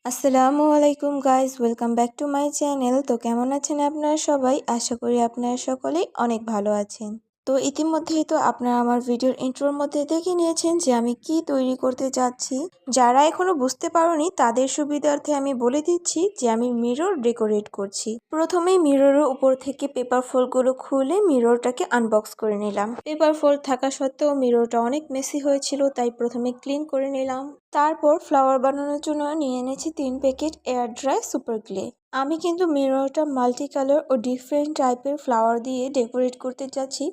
আসসালামু আলাইকুম guys, welcome back to my channel. তো কেমন আছেন আপনারা সবাই? আশা করি আপনারা সকলেই অনেক ভালো আছেন। তো ইতিমধ্যেই তো আপনারা আমার ভিডিওর ইন্ট্রোর মধ্যে দেখে নিয়েছেন যে আমি কি তৈরি করতে যাচ্ছি। যারা এখনো বুঝতে পারোনি তাদের সুবিধার্থে আমি বলে দিচ্ছি যে আমি মিরর ডেকোরেট করছি। প্রথমেই মিররের উপর থেকে পেপার ফোল্ডগুলো খুলে মিররটাকে আনবক্স করে নিলাম। পেপার ফোল্ড থাকা সত্ত্বেও মিররটা অনেক মেসি হয়েছিল, তাই প্রথমে ক্লিন করে নিলাম। তারপর ফ্লাওয়ার বানানোর জন্য নিয়ে এনেছি 3 প্যাকেট এয়ার ড্রাই সুপার গ্লে। আমি কিন্তু মিররটা মাল্টি কালার ও ডিফারেন্ট টাইপের ফ্লাওয়ার দিয়ে ডেকোরেট করতে চাচ্ছি,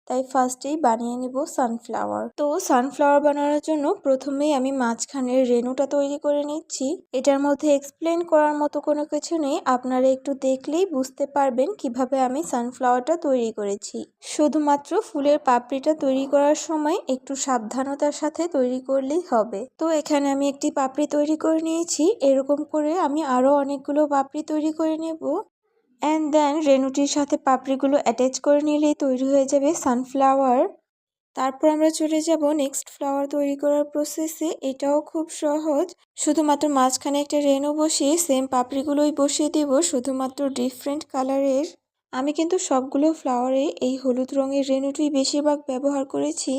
তাই ফার্স্টেই বানিয়ে নেব সানফ্লাওয়ার। তো সানফ্লাওয়ার বানানোর জন্য প্রথমেই আমি মাঝখানের রেনুটা তৈরি করে নিচ্ছি। এটার মধ্যে এক্সপ্লেন করার মতো কোনো কিছু নেই, আপনারা একটু দেখলেই বুঝতে পারবেন কিভাবে আমি সানফ্লাওয়ারটা তৈরি করেছি। শুধুমাত্র ফুলের পাপড়িটা তৈরি করার সময় একটু সাবধানতার সাথে তৈরি করলেই হবে। তো এখানে আমি একটি পাপড়ি তৈরি করে নিয়েছি, এরকম করে আমি আরও অনেকগুলো পাপড়ি তৈরি করে নেব। অ্যান্ড দেন রেনুটির সাথে পাপড়িগুলো অ্যাটাচ করে নিলেই তৈরি হয়ে যাবে সানফ্লাওয়ার। তারপর আমরা চলে যাব নেক্সট ফ্লাওয়ার তৈরি করার প্রসেসে। এটাও খুব সহজ, শুধুমাত্র মাঝখানে একটা রেনু বসিয়ে সেম পাপড়িগুলোই বসিয়ে দেব, শুধুমাত্র ডিফারেন্ট কালারের। আমি কিন্তু সবগুলো ফ্লাওয়ারে এই হলুদ রঙের রেনুটি বেশিরভাগ ব্যবহার করেছি।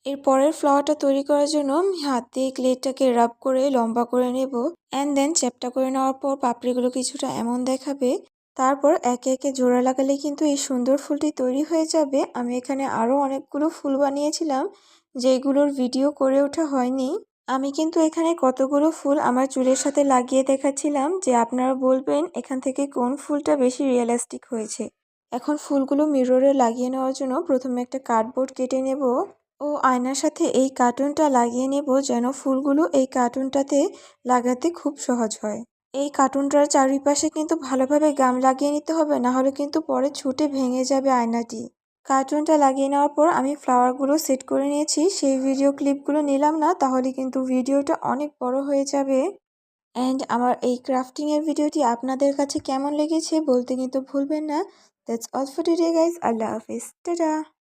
এর পরের ফ্লাওয়ারটা তৈরি করার জন্য আমি হাত দিয়ে ক্লেটাকে রাব করে লম্বা করে নেব। অ্যান্ড দেন চ্যাপটা করে নেওয়ার পর পাপড়িগুলো কিছুটা এমন দেখাবে। তারপর একে একে জোড়া লাগালে কিন্তু এই সুন্দর ফুলটি তৈরি হয়ে যাবে। আমি এখানে আরও অনেকগুলো ফুল বানিয়েছিলাম যেগুলোর ভিডিও করে ওঠা হয়নি। আমি কিন্তু এখানে কতগুলো ফুল আমার চুলের সাথে লাগিয়ে দেখাচ্ছিলাম যে আপনারা বলবেন এখান থেকে কোন ফুলটা বেশি রিয়েলিস্টিক হয়েছে। এখন ফুলগুলো মিররে লাগিয়ে নেওয়ার জন্য প্রথমে একটা কার্ডবোর্ড কেটে নেব ও আয়নার সাথে এই কার্টুনটা লাগিয়ে নেব যেন ফুলগুলো এই কার্টুনটাতে লাগাতে খুব সহজ হয়। এই কার্টুনটার চারিপাশে কিন্তু ভালোভাবে গাম লাগিয়ে নিতে হবে, না হলে কিন্তু পরে ছুটে ভেঙে যাবে আয়নাটি। কার্টুনটা লাগিয়ে নেওয়ার পর আমি ফ্লাওয়ারগুলো সেট করে নিয়েছি, সেই ভিডিও ক্লিপগুলো নিলাম না, তাহলে কিন্তু ভিডিওটা অনেক বড় হয়ে যাবে। অ্যান্ড আমার এই ক্রাফটিংয়ের ভিডিওটি আপনাদের কাছে কেমন লেগেছে বলতে কিন্তু ভুলবেন না। That's all for today guys, Allah Hafiz, tata.